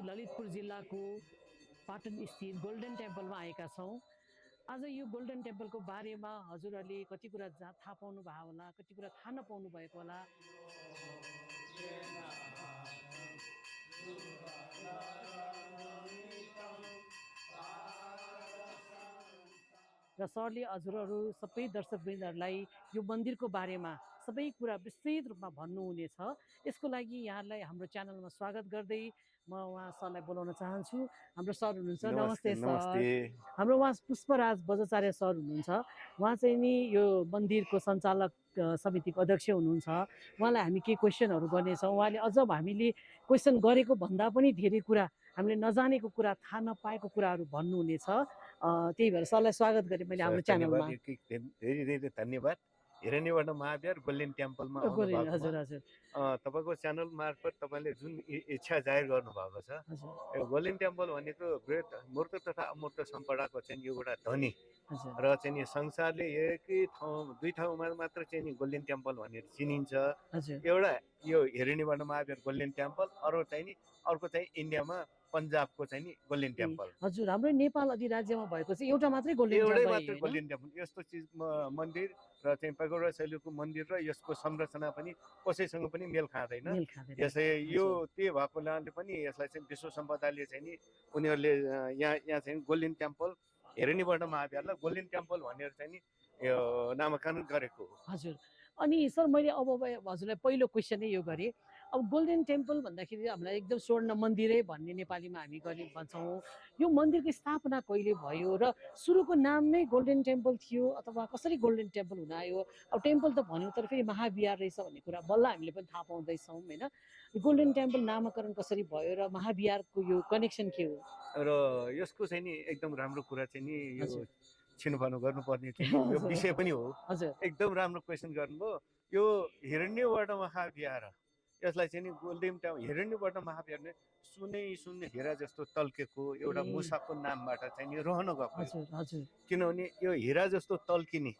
ललितपुर जिल्लाको पाटन स्थित गोल्डन टेम्पलमा आएका छौँ। आज यो गोल्डन टेम्पलको बारेमा हजुरहरूले कति कुरा थाहा पाउनु भयो होला, कति कुरा थाहा नपाउनु भएको होला। र सरले हजुरहरू सबै दर्शकवृन्दहरूलाई यो मन्दिरको बारेमा सबै कुरा विस्तृत रूपमा भन्नुहुनेछ। यसको लागि यहाँलाई हाम्रो च्यानलमा स्वागत गर्दै म उहाँ सरलाई बोलाउन चाहन्छु। हाम्रो सर हुनुहुन्छ, नमस्ते सर। हाम्रो उहाँ पुष्पराज बजाचार्य सर हुनुहुन्छ। उहाँ चाहिँ नि यो मन्दिरको सञ्चालक समितिको अध्यक्ष हुनुहुन्छ। उहाँलाई हामी केही क्वेसनहरू गर्नेछौँ। उहाँले अझ हामीले क्वेसन गरेको भन्दा पनि धेरै कुरा, हामीले नजानेको कुरा, थाहा नपाएको कुराहरू भन्नुहुनेछ। त्यही भएर सरलाई स्वागत गरेँ मैले हाम्रो च्यानलमा। धेरै धेरै धन्यवाद। हिरण्यबाट महाविहार गोल्डन टेम्पलमा हजुर हजुर तपाईँको च्यानल मार्फत तपाईँले जुन इच्छा जाहेर गर्नुभएको छ, यो गोल्डन टेम्पल भनेको वृहत मूर्त तथा अमूर्त सम्पदाको चाहिँ एउटा धनी र चाहिँ नि संसारले एकै ठाउँ दुई ठाउँमा मात्र चाहिँ नि गोल्डन टेम्पल भनेर चिनिन्छ। एउटा यो हिरण्यबाट महाविहार गोल्डन टेम्पल, अर्को चाहिँ इन्डियामा पन्जाबको चाहिँ नि गोल्डन टेम्पल। हजुर, हाम्रो नेपाल अधिराज्यमा भएको चाहिँ एउटा मात्रै गोल्डन टेम्पल। यस्तो चिज मन्दिर र चाहिँ पेगोडा शैलीको मन्दिर र यसको संरचना पनि कसैसँग पनि मेल खाँदैन। यसै यो त्यही भएको हुनाले पनि यसलाई चाहिँ विश्व सम्पदाले चाहिँ नि उनीहरूले यहाँ चाहिँ गोल्डन टेम्पल, हिरण्यबाट महाविहारलाई गोल्डन टेम्पल भनेर चाहिँ नि यो नामाकरण गरेको हो। हजुर, अनि सर मैले अब हजुरलाई पहिलो क्वेसन नै यो गरेँ। अब गोल्डन टेम्पल भन्दाखेरि हामीलाई एकदम स्वर्ण मन्दिरै भन्ने नेपालीमा हामी भन्छौँ। यो मन्दिरको स्थापना कहिले भयो र सुरुको नाम नै गोल्डन टेम्पल थियो अथवा कसरी गोल्डन टेम्पल हुन आयो? अब टेम्पल त भन्यो तर फेरि महाविहार रहेछ भन्ने कुरा बल्ल हामीले पनि थाहा पाउँदैछौँ होइन। गोल्डन टेम्पल नामाकरण कसरी भयो र महाविहारको यो कनेक्सन के हो? र यसको चाहिँ नि एकदम राम्रो कुरा चाहिँ नि यो छिनफानो गर्नुपर्ने यो विषय पनि हो। एकदम राम्रो क्वेसन गर्नुभयो। यो हिरण्यबाट महाविहार, यसलाई चाहिँ नि गोल्डन टेम्पल हिरण्यबाट महाविहार नै सुनै हिरा जस्तो तल्केको एउटा मुसाको नामबाट चाहिँ नि रहन गएको। किनभने यो हिरा जस्तो तल्किने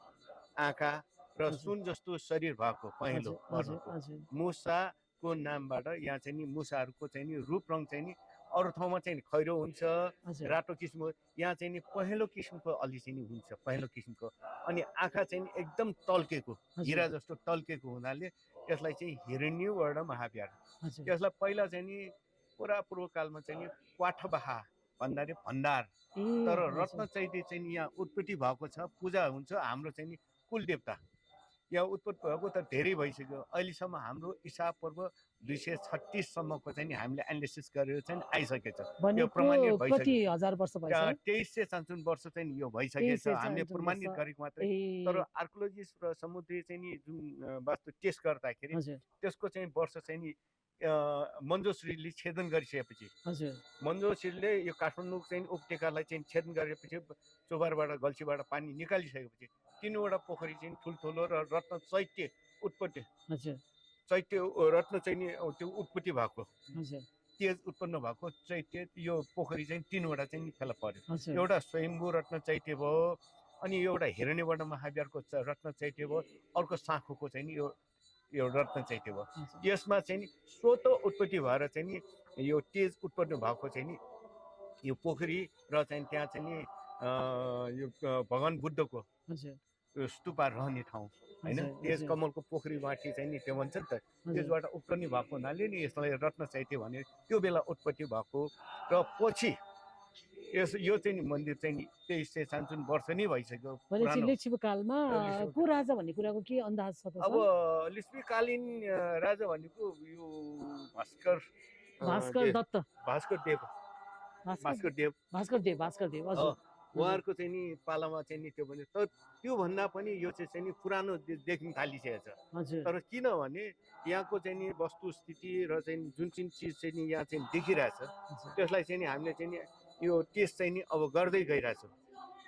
आँखा र सुन जस्तो शरीर भएको पहेँलो मुसाको नामबाट यहाँ चाहिँ नि मुसाहरूको चाहिँ नि रूप रङ चाहिँ नि अरू ठाउँमा चाहिँ खैरो हुन्छ, रातो किसिमको, यहाँ चाहिँ नि पहेँलो किसिमको अलि चाहिँ नि हुन्छ, पहेँलो किसिमको। अनि आँखा चाहिँ नि एकदम तल्केको हिरा जस्तो तल्केको हुनाले यसलाई चाहिँ हिरण्यबाट महाविहार। यसलाई पहिला चाहिँ नि पुरा पूर्वकालमा चाहिँ नि क्वाठबहा भन्दाखेरि भण्डार, तर रत्न चैत्य चाहिँ यहाँ उत्पत्ति भएको छ, पूजा हुन्छ। हाम्रो चाहिँ नि कुल देवता यहाँ उत्पत्ति भएको त धेरै भइसक्यो। अहिलेसम्म हाम्रो ईसा पूर्व 236 सम्मको चाहिँ हामीले एनालिसिस गरेर चाहिँ आइसकेको छ। यो प्रमाणित भइसक्यो। 2355 वर्ष चाहिँ यो भइसकेको छ, हामीले प्रमाणित गरेको मात्रै। तर आर्कियोलोजिस्ट र समुद्री चाहिँ नि जुन वास्तु टेस्ट गर्दाखेरि त्यसको चाहिँ वर्ष चाहिँ नि मन्जोश्रीले छेदन गरिसकेपछि, मन्जोश्रीले यो काठमाडौँ चाहिँ उपत्यकालाई चाहिँ छेदन गरेपछि, चोबारबाट गल्छीबाट पानी निकालिसकेपछि 3वटा पोखरी चाहिँ ठुल्ठुलो र रत्न चैत्य उत्पत्ति, चैत्य रत्न चाहिँ नि त्यो उत्पत्ति भएको, तेज उत्पन्न भएको चैत्य यो पोखरी चाहिँ 3वटा चाहिँ फेला पर्यो। एउटा स्वयम्भू रत्न चैत्य भयो, अनि एउटा हिरण्यबाट महाविहारको रत्न चैत्य भयो, अर्को साँखोको चाहिँ नि यो रत्न चैत्य भयो। यसमा चाहिँ नि स्रोत उत्पत्ति भएर चाहिँ नि यो तेज उत्पन्न भएको चाहिँ नि यो पोखरी र चाहिँ त्यहाँ चाहिँ नि यो भगवान बुद्धको स्तूपा रहने ठाउँ होइन, तेज कमलको पोखरी माथि चाहिँ नि त्यो भन्छ नि त, त्यसबाट उत्पत्ति भएको हुनाले नि यसलाई रत्न चैत्य भने त्यो बेला उत्पत्ति भएको। र पछि यो चाहिँ नि मन्दिर चाहिँ नि 2355 वर्ष नै भइसक्यो। लिच्छवीकालमा को राजा भन्ने कुराको के अन्दाज छ त? अब लिच्छवीकालीन राजा भनेको यो भास्कर देव हजुर, उहाँहरूको चाहिँ नि पालामा चाहिँ नि त्यो भने, तर त्यो भन्दा पनि यो चाहिँ नि पुरानो देख्न थालिसकेको छ। तर किनभने यहाँको चाहिँ नि वस्तुस्थिति र चाहिँ जुन चाहिँ चिज चाहिँ नि यहाँ चाहिँ देखिरहेछ, त्यसलाई चाहिँ नि हामीले चाहिँ नि यो टेस्ट चाहिँ नि अब गर्दै गइरहेछौँ।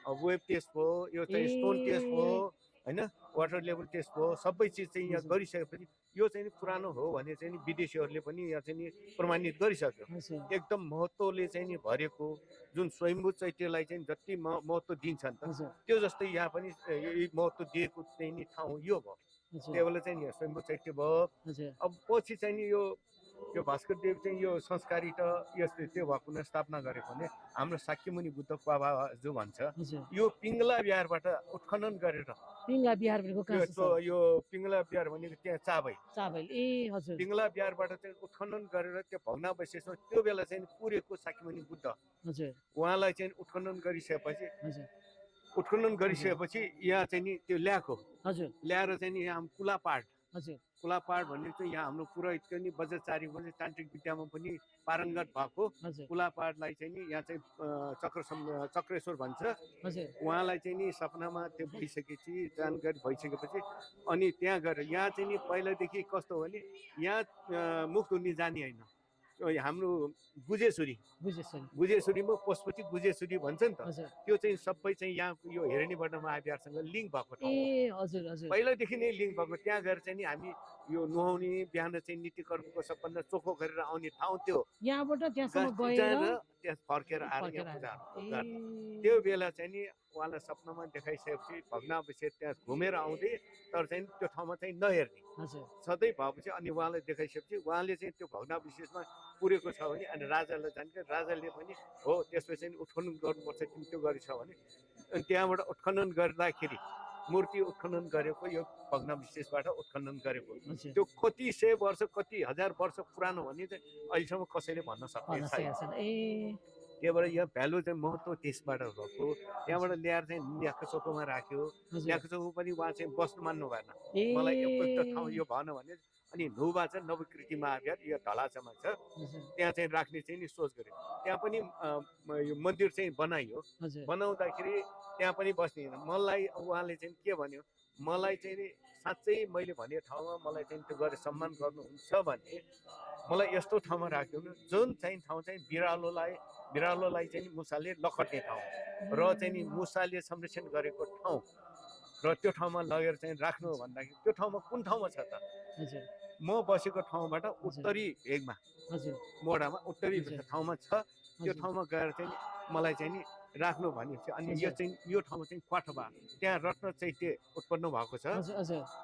अब वेब टेस्ट भयो, यो चाहिँ स्टोन टेस्ट भयो होइन, वाटर लेभल टेस्ट भयो, सबै चिज चाहिँ यहाँ गरिसकेपछि यो चाहिँ नि पुरानो हो भने चाहिँ नि विदेशीहरूले पनि यहाँ चाहिँ नि प्रमाणित गरिसक्यो। एकदम महत्त्वले चाहिँ नि भरेको जुन स्वयम्भू चैत्यलाई चाहिँ जति महत्त्व दिन्छन् त्यो जस्तै यहाँ पनि महत्त्व दिएको चाहिँ नि ठाउँ यो भयो। त्यो बेला चाहिँ नि स्वयम्भू चैत्य भयो। अब पछि चाहिँ नि यो यो भास्करदेव चाहिँ यो संस्कारी त यस्तो त्यो भएको हुन स्थापना गरेको भने हाम्रो शाक्यमुनि बुद्ध बाबा जो भन्छ यो पिङ्गला बिहारबाट उत्खनन गरेर पिङ्गला बिहार भनेको कहाँ छ यो पिङ्गला बिहार भनेको त्यहाँ चाबैल ए हजुर पिङ्गला बिहारबाट चाहिँ उत्खनन गरेर त्यो भग्नावशेषमा त्यो बेला चाहिँ पुरेको शाक्यमुनि बुद्ध हजुर उहाँलाई चाहिँ उत्खनन गरिसकेपछि यहाँ चाहिँ नि त्यो ल्याएर चाहिँ नि यहाँ कुलापाड कुलापाड भन्ने चाहिँ यहाँ हाम्रो पुरोहितको नि बज्रचारी पनि तान्त्रिक विद्यामा पनि पारङ्गत भएको कुलापाडलाई चाहिँ नि यहाँ चाहिँ चक्रेश्वर भन्छ उहाँलाई चाहिँ नि सपनामा त्यो भइसकेपछि जानकारी भइसकेपछि अनि त्यहाँ गएर यहाँ चाहिँ नि पहिलादेखि कस्तो हो भने यहाँ मुख धुन्ने जाने होइन हाम्रो गुजेश्वरीमा पशुपति गुजेश्वरी भन्छ नि त त्यो चाहिँ सबै चाहिँ यहाँ यो हेरेनीबाट महाविहारसँग लिङ्क भएको ठाउँ पहिलादेखि नै लिङ्क भएको त्यहाँ गएर चाहिँ नि हामी यो नुहाउने बिहान चाहिँ नीतिकर्मको सबभन्दा चोखो गरेर आउने ठाउँ त्यो यहाँबाट त्यहाँ फर्केर आएर यहाँ पूजा त्यो बेला चाहिँ नि उहाँलाई सपनामा देखाइसकेपछि भग्नावशेष त्यहाँ घुमेर आउँदै तर चाहिँ त्यो ठाउँमा चाहिँ नहेर्ने सधैँ भएपछि अनि उहाँलाई देखाइसकेपछि उहाँले चाहिँ त्यो भग्नावशेषमा पुरेको छ भने अनि राजालाई जानकारी राजाले पनि हो त्यसपछि चाहिँ उत्खनन गर्नुपर्छ तिमी त्यो गरेछ भने अनि त्यहाँबाट उत्खनन गर्दाखेरि मूर्ति उत्खनन गरेको यो भग्नावशेषबाट उत्खनन गरेको त्यो कति सय वर्ष कति हजार वर्ष पुरानो भने चाहिँ अहिलेसम्म कसैले भन्न सक्दैन त्यही भएर यहाँ भ्यालु चाहिँ महत्त्व त्यसबाट भएको त्यहाँबाट ल्याएर चाहिँ ल्याखचोकोमा राख्यो ल्याखचोको पनि उहाँ चाहिँ बस्नु मान्नु भएन मलाई एउटा ठाउँ यो भएन भने अनि नुबा चाहिँ नवकृति महाविहार यो ढलाचामा छ त्यहाँ चाहिँ राख्ने चाहिँ नि सोच गर्यो त्यहाँ पनि यो मन्दिर चाहिँ बनाइयो बनाउँदाखेरि त्यहाँ पनि बस्ने मलाई उहाँले चाहिँ के भन्यो मलाई चाहिँ नि साँच्चै मैले भने ठाउँमा मलाई चाहिँ त्यो गरेर सम्मान गर्नुहुन्छ भने मलाई यस्तो ठाउँमा राखिदिनु जुन चाहिँ ठाउँ चाहिँ बिरालोलाई चाहिँ मुसाले लखट्ने ठाउँ र चाहिँ नि मुसाले संरक्षण गरेको ठाउँ र त्यो ठाउँमा लगेर चाहिँ राख्नु भन्दाखेरि त्यो ठाउँमा कुन ठाउँमा छ त म बसेको ठाउँबाट उत्तरी भेगमा मोडामा उत्तरी ठाउँमा छ त्यो ठाउँमा गएर चाहिँ मलाई चाहिँ नि राख्नु भनेपछि अनि यो चाहिँ यो ठाउँमा चाहिँ क्वाठबा त्यहाँ रत्न चैत्य उत्पन्न भएको छ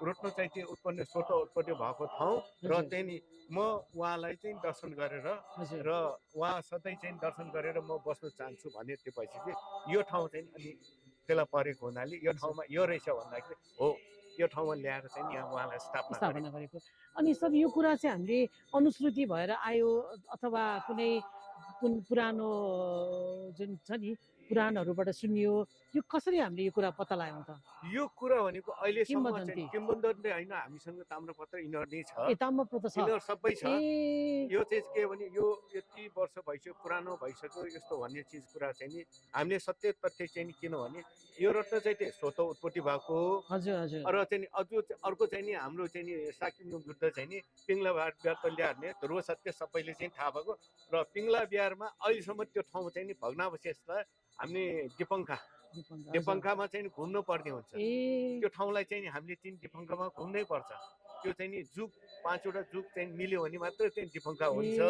रत्न चैत्य उत्पन्न स्वत उत्पन्न भएको ठाउँ र चाहिँ नि म उहाँलाई चाहिँ दर्शन गरेर र उहाँ सधैँ चाहिँ दर्शन गरेर म बस्न चाहन्छु भने त्यो भएपछि यो ठाउँ चाहिँ अनि त्यसलाई परेको हुनाले यो ठाउँमा यो रहेछ भन्दाखेरि हो यो ठाउँमा ल्याएर चाहिँ यहाँ उहाँलाई स्थापना गरेको अनि सर यो कुरा चाहिँ हामीले अनुश्रुति भएर आयो अथवा कुनै पुरानो जुन छ नि पुराणहरूबाट सुनियो यो कसरी हामीले यो कुरा पत्ता लगायौँ त यो कुरा भनेको अहिलेसम्म चाहिँ किम्वदन्ती होइन हामीसँग ताम्रपत्र यिनीहरू नै छ ताम्रपत्र छ यिनीहरू सबै छ यो चाहिँ के भने यो यति वर्ष भइसक्यो पुरानो भइसक्यो यस्तो भन्ने चिज कुरा चाहिँ नि हामीले सत्य तथ्य चाहिँ किनभने यो रत्न चाहिँ स्वत उत्पत्ति भएको र चाहिँ अर्को चाहिँ नि हाम्रो चाहिँ नि शाक्यमुनि बुद्ध चाहिँ नि पिङ्गला बिहार त ल्याउने ध्रुव सत्य सबैले चाहिँ थाहा भएको र पिङ्गला बिहारमा अहिलेसम्म त्यो ठाउँ चाहिँ नि भग्नावशेषलाई हामीले दिपङ्कामा चाहिँ घुम्नु पर्ने हुन्छ त्यो ठाउँलाई चाहिँ हामीले चाहिँ दिपङ्कामा घुम्नै पर्छ त्यो चाहिँ नि जुग 5वटा जुग चाहिँ मिल्यो भने मात्र चाहिँ दिपङ्का हुन्छ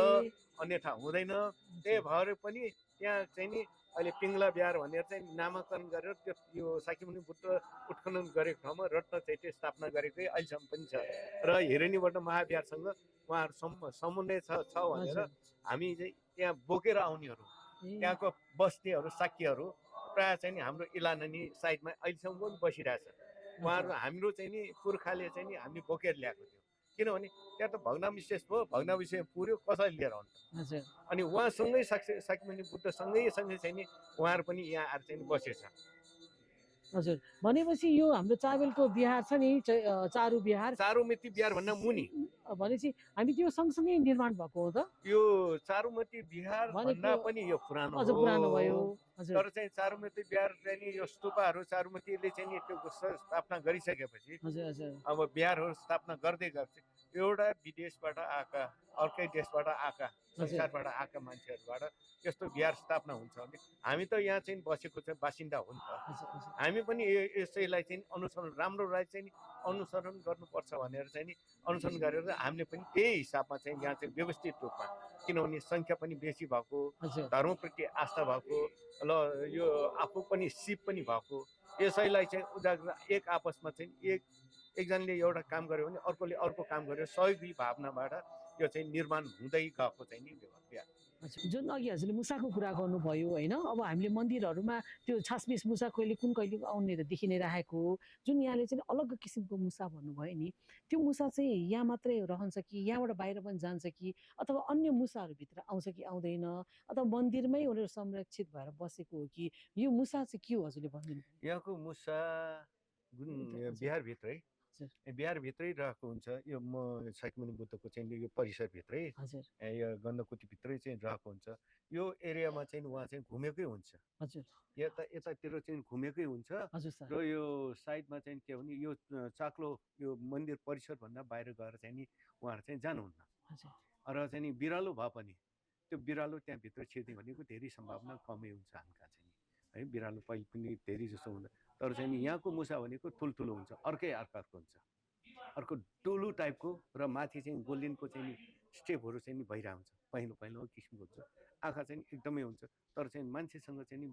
अन्यथा हुँदैन त्यही भएर पनि त्यहाँ चाहिँ नि अहिले पिङ्गला बिहार भनेर चाहिँ नामाकरण गरेर त्यो यो शाक्यमुनि बुद्ध उत्खनन गरेको ठाउँमा रत्न चैत्य स्थापना गरेकै अहिलेसम्म पनि छ र हेरेनीबाट महाविहारसँग उहाँहरू समन्वय छ भनेर हामी चाहिँ त्यहाँ बोकेर आउनेहरू त्यहाँको बस्नेहरू साक्यहरू प्रायः चाहिँ नि हाम्रो इलानानी साइडमा अहिलेसम्म पनि बसिरहेछ उहाँहरू हाम्रो चाहिँ नि पुर्खाले चाहिँ नि हामी बोकेर ल्याएको थियो किनभने त्यहाँ त भग्नावशेष भयो भग्नावशेष पुर्यो कसैले लिएर आउँछ अनि उहाँसँगै शाक्यमुनि बुद्धसँगै चाहिँ नि उहाँहरू पनि यहाँ आएर चाहिँ बसेछ हजुर भनेपछि यो हाम्रो चाबेलको बिहार छ नि चारु बिहार चारुमती बिहार भन्दा मुनि भनेपछि हामी त्यो सँगसँगै निर्माण भएको हो त यो चारुमती बिहार भन्दा पनि यो पुरानो भयो तर चाहिँ चारुमती बिहार चाहिँ नि यो स्तूपहरू चारुमतीले चाहिँ नि त्यो स्थापना गरिसकेपछि अब बिहारहरू स्थापना गर्दै गर्छ एउटा विदेशबाट आएका अर्कै देशबाट आएका संसारबाट आएका मान्छेहरूबाट यस्तो बिहार स्थापना हुन्छ भने हामी त यहाँ चाहिँ बसेको चाहिँ बासिन्दा हो नि त हामी पनि यसैलाई चाहिँ अनुसरण राम्रो राय चाहिँ अनुसरण गर्नुपर्छ भनेर चाहिँ नि अनुसरण गरेर हामीले पनि त्यही हिसाबमा चाहिँ यहाँ चाहिँ व्यवस्थित रूपमा किनभने सङ्ख्या पनि बेसी भएको धर्मप्रति आस्था भएको ल यो आफू पनि सिप पनि भएको यसैलाई चाहिँ उजागर एक आपसमा चाहिँ एकजनाले एउटा काम गर्यो भने अर्कोले अर्को काम गर्यो सहयोगी भावनाबाट यो चाहिँ निर्माण हुँदै गएको चाहिँ नि बिहार। जुन अघि हजुरले मुसाको कुरा गर्नुभयो होइन, अब हामीले मन्दिरहरूमा त्यो छासमिस मुसा कहिले आउने त देखि नै राखेको हो। जुन यहाँले चाहिँ अलग किसिमको मुसा भन्नुभयो नि, त्यो मुसा चाहिँ यहाँ मात्रै रहन्छ कि यहाँबाट बाहिर पनि जान्छ कि, अथवा अन्य मुसाहरूभित्र आउँछ कि आउँदैन, अथवा मन्दिरमै उनीहरू संरक्षित भएर बसेको हो कि, यो मुसा चाहिँ के हो हजुरले भनिदिनु? यहाँको मुसा जुन बिहारभित्रै बिहारभित्रै रहेको हुन्छ। यो शाक्यमुनि बुद्धको चाहिँ यो परिसरभित्रै यो गण्डकुटीभित्रै चाहिँ रहेको हुन्छ। यो एरियामा चाहिँ उहाँ चाहिँ घुमेकै हुन्छ। यतातिर चाहिँ घुमेकै हुन्छ र यो साइडमा चाहिँ के भने यो चाक्लो यो मन्दिर परिसरभन्दा बाहिर गएर चाहिँ नि उहाँहरू चाहिँ जानुहुन्न। र चाहिँ नि बिरालो भए पनि त्यो बिरालो त्यहाँभित्र छिर्ने भनेको धेरै सम्भावना कमै हुन्छ हालका चाहिँ है। बिरालो पहिले पनि धेरै जस्तो हुँदैन, तर चाहिँ नि यहाँको मुसा भनेको ठुल्ठुलो हुन्छ, अर्कै आकारको हुन्छ, अर्को डुलु टाइपको, र माथि चाहिँ गोल्डेनको चाहिँ नि स्टेपहरू चाहिँ नि भइरहेको हुन्छ, पहेँलो पहेँलो किसिमको हुन्छ। आँखा चाहिँ एकदमै हुन्छ, तर चाहिँ मान्छेसँग चाहिँ नि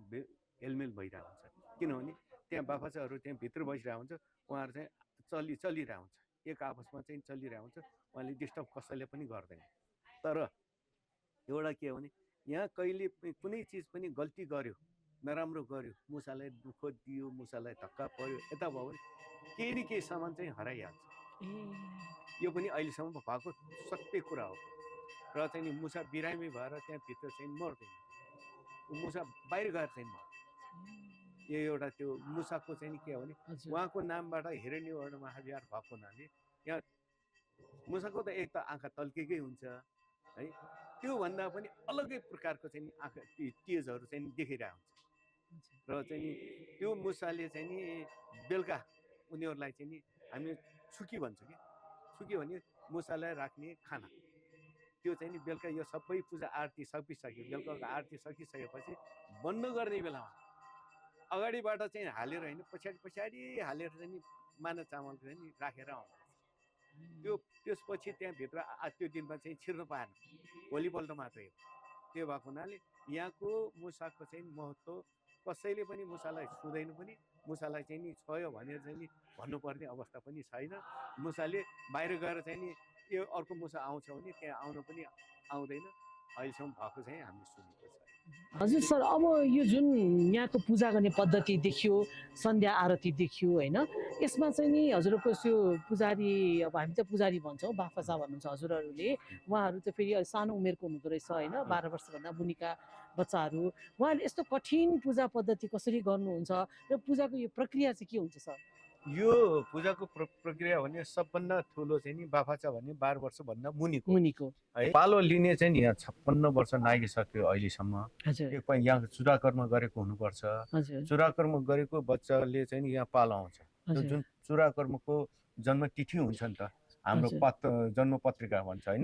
हेलमेल भइरहेको हुन्छ, किनभने त्यहाँ बाफाचाहरू त्यहाँ भित्र बसिरहेको हुन्छ, उहाँहरू चाहिँ चलिरहेको हुन्छ, एक आपसमा चाहिँ चलिरहेको हुन्छ, उहाँले डिस्टर्ब कसैले पनि गर्दैन। तर एउटा के हो भने यहाँ कहिले कुनै चिज पनि गल्ती गर्यो, नराम्रो गर्यो, मुसालाई दुःख दियो, मुसालाई धक्का पर्यो, यता भयो भने केही न केही सामान चाहिँ हराइहाल्छ। यो पनि अहिलेसम्म भएको सत्य कुरा हो। र चाहिँ नि मुसा बिरामी भएर त्यहाँभित्र चाहिँ मर्दैन, मुसा बाहिर गएर चाहिँ मर्छ। यो एउटा त्यो मुसाको चाहिँ नि के हो भने उहाँको नामबाट हिरण्यवर्ण महाविहार भएको हुनाले यहाँ मुसाको त एक त आँखा तल्केकै हुन्छ है, त्योभन्दा पनि अलग्गै प्रकारको चाहिँ आँखा तेजहरू चाहिँ देखिरहेको हुन्छ। र चाहिँ त्यो मुसाले चाहिँ नि बेलुका उनीहरूलाई चाहिँ नि हामी छुकी भन्छ कि, छुकी भने मुसालाई राख्ने खाना, त्यो चाहिँ नि बेलुका यो सबै पूजा आरती सकिसक्यो, बेलुकाको आरती सकिसकेपछि बन्द गर्ने बेलामा अगाडिबाट चाहिँ हालेर होइन, पछाडि हालेर चाहिँ नि माना चामल चाहिँ नि राखेर आउँछ। त्यसपछि त्यहाँभित्र त्यो दिनमा चाहिँ छिर्न पाएन, भोलिपल्ट मात्रै हो। त्यो भएको हुनाले यहाँको मुसाको चाहिँ महत्त्व कसैले पनि मुसालाई छुँदैन पनि, मुसालाई चाहिँ नि छोयो भनेर चाहिँ नि भन्नुपर्ने अवस्था पनि छैन। मुसाले बाहिर गएर चाहिँ नि यो अर्को मुसा आउँछ भने त्यहाँ आउन पनि आउँदैन, अहिलेसम्म भएको चाहिँ हामीले सुनेको छ। हजुर सर, अब यो जुन यहाँको पूजा गर्ने पद्धति देखियो, सन्ध्या आरती देखियो होइन, यसमा चाहिँ नि हजुरको त्यो पुजारी, अब हामी त पुजारी भन्छौँ, बाफासा भन्नुहुन्छ हजुरहरूले, उहाँहरू त फेरि सानो उमेरको हुँदो रहेछ होइन, 12 वर्षभन्दा मुनिका बच्चाहरू, उहाँहरूले यस्तो कठिन पूजा पद्धति कसरी गर्नुहुन्छ र पूजाको यो प्रक्रिया चाहिँ के हुन्छ सर? यो पूजाको प्रक्रिया भने सबभन्दा ठुलो चाहिँ नि बाफाचा भने 12 वर्षभन्दा मुनिको है। पालो लिने चाहिँ यहाँ 56 वर्ष नागिसक्यो अहिलेसम्म। यहाँ चुराकर्म गरेको हुनुपर्छ, चुराकर्म गरेको बच्चाले चाहिँ यहाँ पालो आउँछ। जुन चुराकर्मको जन्म तिथि हुन्छ नि त, हाम्रो जन्म पत्रिका भन्छ होइन,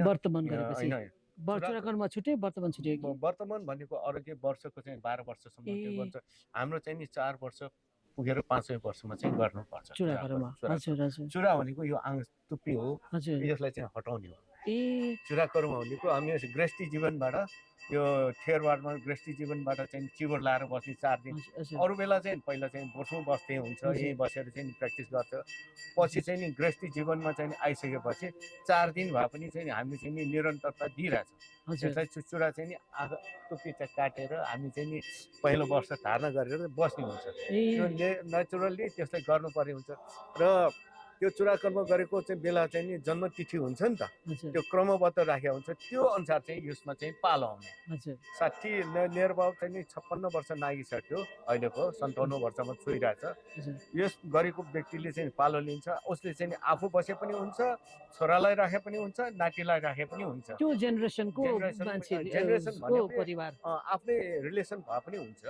वर्तमान भनेको अर्कै वर्षको चाहिँ 12 वर्षसम्म त्यो भन्छ। हाम्रो चाहिँ नि 4 वर्ष पुगेर 5औं वर्षमा चाहिँ गर्नुपर्छ चुरा भनेको यो टुप्पी हो, यसलाई चाहिँ हटाउने हो। चुराकर्म भनेको हामी गृहस्थी जीवनबाट यो थेरवाडमा गृहस्थी जीवनबाट चाहिँ चिवर लाएर बस्ने 4 दिन, अरू बेला चाहिँ पहिला चाहिँ वर्षौँ बस्दै हुन्छ, यही बसेर चाहिँ प्र्याक्टिस गर्छ। पछि चाहिँ नि गृहस्थी जीवनमा चाहिँ आइसकेपछि 4 दिन भए पनि चाहिँ हामी चाहिँ नि निरन्तरता दिइरहेछ। त्यसलाई चुरा चाहिँ नि आँखा टुप्पी चाहिँ काटेर हामी चाहिँ नि पहिलो वर्ष धारणा गरेर बस्ने हुन्छ। त्यो नेचुरल्ली त्यसलाई गर्नुपर्ने हुन्छ। र त्यो चुराकर्म गरेको चाहिँ बेला चाहिँ नि जन्मतिथि हुन्छ नि त, त्यो क्रमबद्ध राखेको हुन्छ, त्यो अनुसार चाहिँ यसमा चाहिँ पालो आउने। 60 नियरबाउ चाहिँ नि 56 वर्ष नागिसक्यो, अहिलेको 57 वर्षमा छोइरहेछ। यस गरेको व्यक्तिले चाहिँ पालो लिन्छ, उसले चाहिँ आफू बसे पनि हुन्छ, छोरालाई राखे पनि हुन्छ, नातिलाई राखे पनि हुन्छ। त्यो जेनेरेसनको परिवार आफ्नै रिलेसन भए पनि हुन्छ।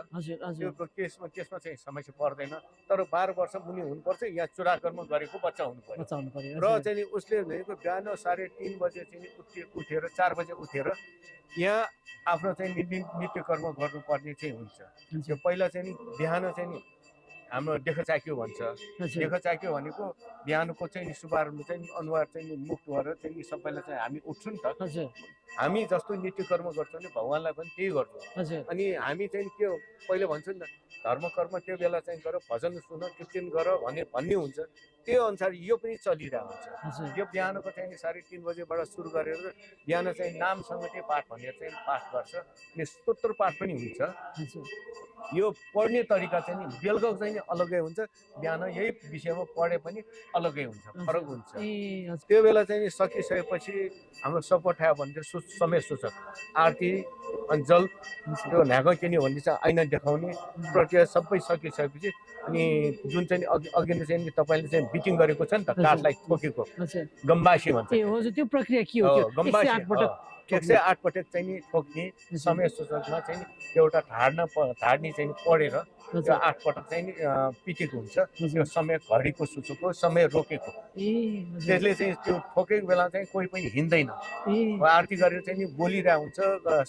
त्यो केसमा चाहिँ समस्या पर्दैन, तर 12 वर्ष मुनि हुनुपर्छ, या चुराकर्म गरेको बच्चा हुनु पर्यो। र चाहिँ उसले भनेको बिहान 3:30 बजे चाहिँ उठेर 4 बजे उठेर यहाँ आफ्नो चाहिँ नित्यकर्म गर्नुपर्ने चाहिँ हुन्छ। त्यो पहिला चाहिँ बिहान चाहिँ हाम्रो देखचाक्यो भन्छ। देखचाक्यो भनेको बिहानको चाहिँ शुभारम्भ चाहिँ अनुहार चाहिँ मुख धोएर चाहिँ सबैलाई चाहिँ हामी उठ्छौँ नि त, हामी जस्तो नित्यकर्म गर्छौँ नि भगवान्लाई पनि त्यही गर्छौँ। अनि हामी चाहिँ के पहिले भन्छौँ नि त, धर्म कर्म त्यो बेला चाहिँ गर, भजन सुन, कीर्तन गर भन्ने हुन्छ। त्यो अनुसार यो पनि चलिरहेको हुन्छ। हजुर यो बिहानको चाहिँ 3:30 बजेबाट सुरु गरेर बिहान चाहिँ नाम सङ्गति पाठ भनेर चाहिँ पाठ गर्छ। अनि स्तोत्र पाठ पनि हुन्छ। हजुर यो पढ्ने तरिका चाहिँ नि बेलुका चाहिँ नि अलग्गै हुन्छ, बिहान यही विषयमा पढे पनि अलग्गै हुन्छ, फरक हुन्छ। ए हजुर त्यो बेला चाहिँ नि सकिसकेपछि हाम्रो सपठायो भने चाहिँ समय सूचक आरती अनि जल त्यो ढाको किन्यो भने चाहिँ ऐना देखाउने प्रक्रिया सबै सकिसकेपछि अनि जुन चाहिँ अघि नै चाहिँ तपाईँले चाहिँ बिटिङ गरेको छ नि त काठलाई ठोकेको हजुर गम्बासी भन्छ। ए हजुर त्यो प्रक्रिया के हो त्यो गम्बासी 108 पटक 108 पटक चाहिँ नि ठोक्ने समय सूचकमा चाहिँ एउटा ढाड्ने चाहिँ पढेर त्यो 8 पटक चाहिँ नि पिटेको हुन्छ। त्यो समय घडीको सूचक हो, समय रोकेको। त्यसले चाहिँ त्यो ठोकेको बेला चाहिँ कोही पनि हिँड्दैन, आरती गरेर चाहिँ नि बोलिरहेको हुन्छ,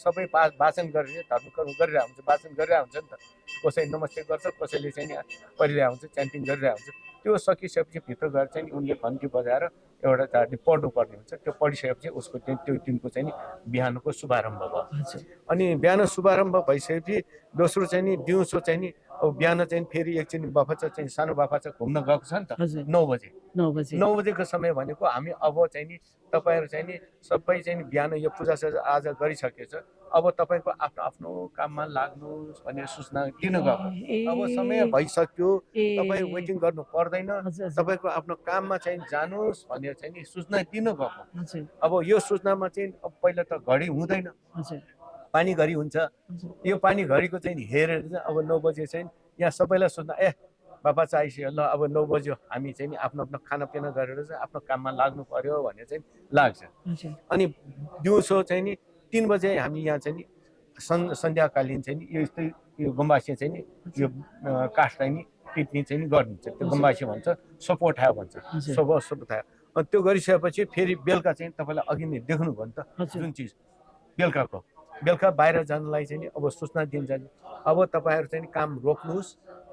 सबै वाचन गरेर धर्मकर्म गरिरहेको हुन्छ, वाचन गरिरहेको हुन्छ नि त। कसै नमस्ते गर्छ, कसैले चाहिँ नि परिरहेको हुन्छ, च्यान्टिङ गरिरहेको हुन्छ। त्यो सकिसकेपछि भित्र गएर चाहिँ उनले घन्टी बजाएर एउटा झाडी पढ्नुपर्ने हुन्छ। त्यो पढिसकेपछि उसको त्यो दिनको चाहिँ नि बिहानको शुभारम्भ भयो। अनि बिहान शुभारम्भ भइसकेपछि दोस्रो चाहिँ नि दिउँसो चाहिँ नि अब बिहान चाहिँ फेरि एकछिन बफाचा चाहिँ सानो बफाचा घुम्न गएको छ नि त 9 बजे। 9 बजेको समय भनेको हामी अब चाहिँ नि तपाईँहरू चाहिँ नि सबै चाहिँ नि बिहान यो पूजा आज गरिसकेछ, अब तपाईँको आफ्नो आफ्नो काममा लाग्नुहोस् भनेर सूचना दिन गएको। अब समय भइसक्यो, तपाईँ वेटिङ गर्नु पर्दैन, तपाईँको आफ्नो काममा चाहिँ जानुहोस् भनेर चाहिँ नि सूचना दिन गएको। अब यो सूचनामा चाहिँ अब पहिला त घडी हुँदैन, पानी घडी हुन्छ। यो पानी घडीको चाहिँ हेरेर चाहिँ अब 9 बजे चाहिँ यहाँ सबैलाई सोध्न बाबा चाहिँ आइसक्यो, ल अब 9 बज्यो, हामी चाहिँ आफ्नो आफ्नो खानापिना गरेर चाहिँ आफ्नो काममा लाग्नु पर्यो भनेर चाहिँ लाग्छ। अनि दिउँसो चाहिँ नि 3 बजे हामी यहाँ चाहिँ नि सन्ध्याकालीन चाहिँ नि यो यस्तै यो गम्बासी चाहिँ नि यो काठलाई नि पिट्ने चाहिँ नि गरिदिन्छ। त्यो गम्बासी भन्छ, सपोठायो भन्छ, सपोठायो। अनि त्यो गरिसकेपछि फेरि बेलुका चाहिँ तपाईँलाई अघि नै देख्नुभयो नि त जुन चिज बेलुका बाहिर जानलाई चाहिँ नि अब सूचना दिन्छ। अब तपाईँहरू चाहिँ काम रोक्नुहोस्,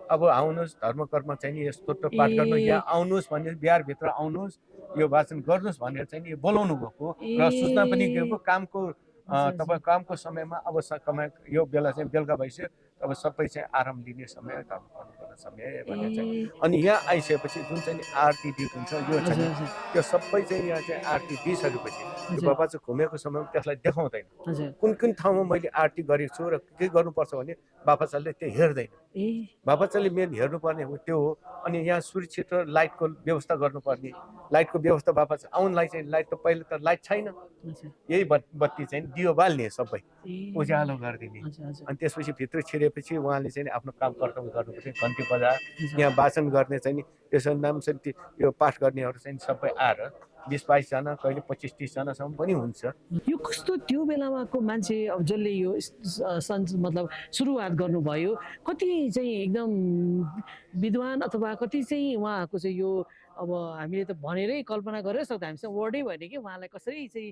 अब आउनुहोस्, धर्मकर्म चाहिँ नि यस्तो पाठ गर्नु, यहाँ आउनुहोस् भनेर बिहारभित्र आउनुहोस्, यो वाचन गर्नुहोस् भनेर चाहिँ नि बोलाउनु भएको र सूचना पनि दिएको। कामको तपाईँ कामको समयमा अब यो बेला चाहिँ बेलुका भइसक्यो, अब सबै चाहिँ आराम लिने समय, धर्म गर्नुपर्ने समय भनेर चाहिँ। अनि यहाँ आइसकेपछि जुन चाहिँ आरती दिएको हुन्छ यो चाहिँ त्यो सबै चाहिँ यहाँ चाहिँ आरती दिइसकेपछि त्यो बाबा चाहिँ घुमेको समयमा त्यसलाई देखाउँदैन कुन कुन ठाउँमा मैले आरती गरेको छु र के गर्नुपर्छ भने बाबाचाले त्यो हेर्दैन। बाबाचाले मेन हेर्नुपर्ने हो त्यो हो। अनि यहाँ सुरक्षित र लाइटको व्यवस्था गर्नुपर्ने, लाइटको व्यवस्था बाबाचा आउनलाई चाहिँ लाइट त पहिले त लाइट छैन, यही बत्ती चाहिँ दियो बाल्ने सबै उज्यालो गरिदिने। अनि त्यसपछि भित्र छिरेपछि उहाँले चाहिँ आफ्नो काम कर्तव्य गर्नुपर्छ। घन्टी बजाएर यहाँ वाचन गर्ने चाहिँ नि त्यसो नाम चाहिँ यो पाठ गर्नेहरू चाहिँ सबै आएर 20-22 जना, कहिले 25-30 जनासम्म पनि हुन्छ। यो कस्तो त्यो बेलामाको मान्छे अब जसले यो मतलब सुरुवात गर्नुभयो, कति चाहिँ एकदम विद्वान अथवा कति चाहिँ उहाँको चाहिँ यो अब हामीले त भनेरै कल्पना गरेर सक्दा हामीसँग वर्डै भएन कि उहाँलाई कसरी चाहिँ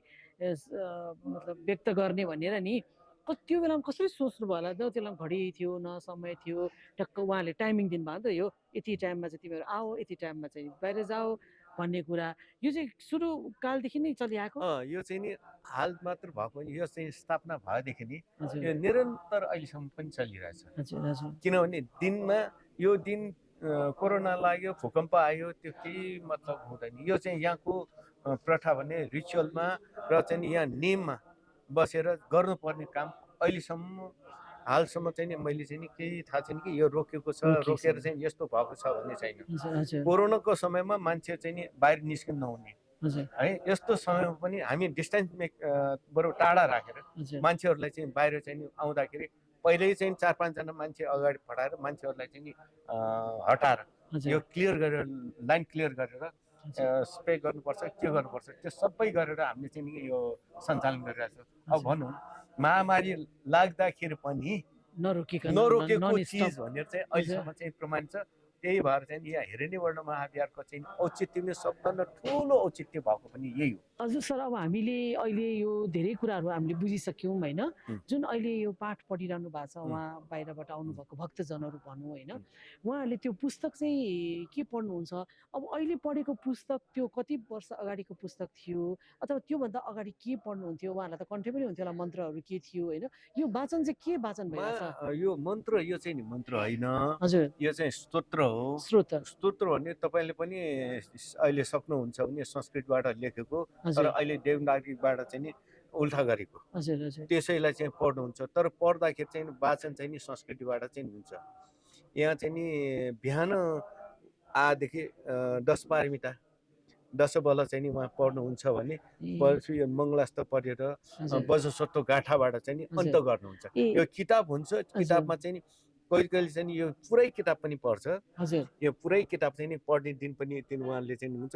मतलब व्यक्त गर्ने भनेर नि। त्यो बेलामा कसरी सोच्नु भयो होला? त्यो बेलामा घडी थियो न, समय थियो, टक्क उहाँले टाइमिङ दिनुभयो नि त, यो यति टाइममा चाहिँ तिमीहरू आओ, यति टाइममा चाहिँ बाहिर जाओ भन्ने कुरा। यो चाहिँ सुरु कालदेखि नै चलिआएको? यो चाहिँ नि हाल मात्र भएको, यो चाहिँ स्थापना भएदेखि नि यो निरन्तर अहिलेसम्म पनि चलिरहेछ। किनभने दिनमा यो दिन कोरोना लाग्यो, भूकम्प आयो, त्यो केही मतलब हुँदैन। यो चाहिँ यहाँको प्रथा भने रिचुअलमा र चाहिँ यहाँ नियममा बसेर गर्नुपर्ने काम अहिलेसम्म हालसम्म चाहिँ नि मैले चाहिँ नि केही थाहा छैन कि यो रोकेको छ, रोकेर चाहिँ यस्तो भएको छ भन्ने छैन। कोरोनाको समयमा मान्छे चाहिँ नि बाहिर निस्किन नहुने है, यस्तो समयमा पनि हामी डिस्टेन्स बरु टाढा राखेर मान्छेहरूलाई चाहिँ बाहिर चाहिँ नि आउँदाखेरि पहिल्यै चाहिँ 4-5 जना मान्छे अगाडि बढाएर मान्छेहरूलाई चाहिँ नि हटाएर यो क्लियर गरेर लाइन क्लियर गरेर स्प्रे गर्नुपर्छ, के गर्नुपर्छ त्यो सबै गरेर हामीले चाहिँ यो सञ्चालन गरिरहेको छ। अब भनौँ महामारी लाग्दाखेरि पनि नरोकेको चिज भनेर चाहिँ अहिलेसम्म चाहिँ प्रमाण छ। त्यही भएर चाहिँ यहाँ हेरेनी वर्ण महाविहारको चाहिँ औचित्यमा सबभन्दा ठुलो औचित्य भएको पनि यही हो। हजुर सर, अब हामीले अहिले यो धेरै कुराहरू हामीले बुझिसक्यौँ होइन, जुन अहिले यो पाठ पढिरहनु भएको छ उहाँ बाहिरबाट आउनुभएको भक्तजनहरू भनौँ होइन, उहाँहरूले त्यो पुस्तक चाहिँ के पढ्नुहुन्छ? अब अहिले पढेको पुस्तक त्यो कति वर्ष अगाडिको पुस्तक थियो अथवा त्योभन्दा अगाडि के पढ्नुहुन्थ्यो? उहाँलाई त कन्ठै पनि हुन्थ्यो होला, मन्त्रहरू के थियो होइन? यो वाचन चाहिँ के वाचन भइरहेछ? यो मन्त्र, यो चाहिँ नि मन्त्र होइन, हजुर, यो चाहिँ स्तोत्र हो। हो। स्रोत भने तपाईँले पनि अहिले सक्नुहुन्छ भने संस्कृतबाट लेखेको तर अहिले देवनागरीबाट चाहिँ नि उल्टा गरेको त्यसैलाई चाहिँ पढ्नुहुन्छ। तर पढ्दाखेरि चाहिँ वाचन चाहिँ नि संस्कृतबाट चाहिँ हुन्छ। यहाँ चाहिँ नि बिहान आदेखि 10 पारमिता 10 बल चाहिँ नि उहाँ पढ्नुहुन्छ भने पछि मङ्गलास्थ पढेर वज्रसत्व गाठाबाट चाहिँ नि अन्त गर्नुहुन्छ। यो किताब हुन्छ। किताबमा चाहिँ नि कहिले कहिले चाहिँ यो पुरै किताब पनि पढ्छ। यो पुरै किताब चाहिँ नि पढ्ने दिन पनि उहाँले चाहिँ हुन्छ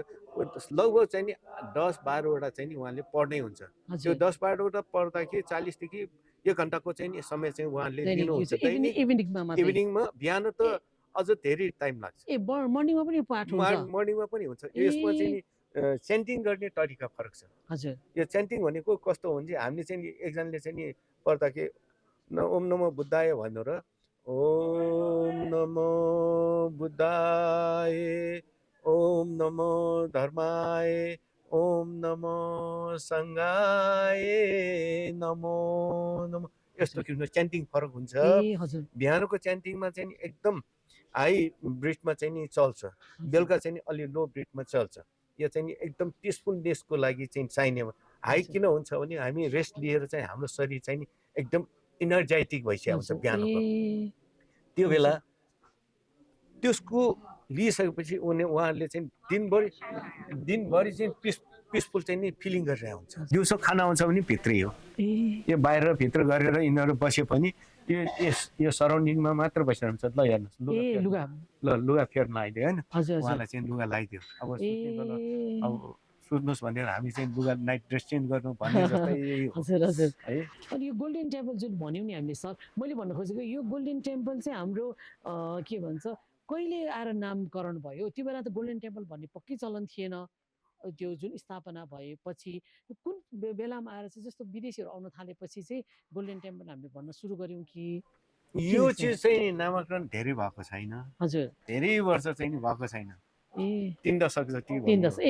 लगभग चाहिँ नि 10-12 वटा चाहिँ नि उहाँले पढ्नै हुन्छ। त्यो 10-12 वटा पढ्दाखेरि 40 देखि 1 घण्टाको चाहिँ नि समय चाहिँ उहाँले लिनुहुन्छ। इभिनिङमा बिहान त अझ धेरै टाइम लाग्छ। मर्निङमा पनि पाठ हुन्छ। मर्निङमा पनि हुन्छ। यसमा चाहिँ नि च्यान्टिङ गर्ने तरिका फरक छ। यो च्यान्टिङ भनेको कस्तो हुन्छ हामीले चाहिँ एकजनाले चाहिँ नि पढ्दाखेरि ओम नमो बुद्धाय भनेर ओम नमो बुद्धाय ओम नमो धर्माय ओम नमो सङ्घाय नमो नमो यस्तो किसिमको च्यान्टिङ फरक हुन्छ। बिहानको च्यान्टिङमा चाहिँ एकदम हाई ब्रिथमा चाहिँ नि चल्छ। बेलुका चाहिँ नि अलि लो ब्रिथमा चल्छ। यो चाहिँ नि एकदम पिसफुलनेसको लागि चाहिँ चाहिने। हाई किन हुन्छ भने हामी रेस्ट लिएर चाहिँ हाम्रो शरीर चाहिँ नि एकदम इनर्जेटिक भइसकेको हुन्छ बिहानको। त्यो बेला त्यसको लिइसकेपछि उहाँहरूले चाहिँ दिनभरि चाहिँ पिसफुल चाहिँ नि फिलिङ गरिरहेको हुन्छ। दिउँसो खाना आउँछ भने भित्रै हो। यो बाहिर भित्र गरेर यिनीहरू बसे पनि यो सराउन्डिङमा मात्र बसिरहन्छ। ल हेर्नुहोस् लुगा फेर्न आइदियो होइन उहाँलाई चाहिँ लुगा लगाइदियो। अब सुत्नुहोस् भनेर हामी चाहिँ लुगा नाइट ड्रेस चेन्ज गर्नु भन्ने जस्तै है। अनि यो गोल्डन टेम्पल जुन भन्यौँ नि हामीले सर, मैले भन्न खोजेको यो गोल्डन टेम्पल चाहिँ हाम्रो के भन्छ कहिले आएर नामकरण भयो? त्यो बेला त गोल्डन टेम्पल भन्ने पक्कै चलन थिएन। त्यो जुन स्थापना भएपछि कुन बेलामा आएर चाहिँ जस्तो विदेशीहरू आउन थालेपछि चाहिँ गोल्डन टेम्पल हामीले भन्न सुरु गऱ्यौँ कि? यो चिज चाहिँ नामाकरण धेरै भएको छैन। धेरै वर्ष चाहिँ भएको छैन। 3 दशक जति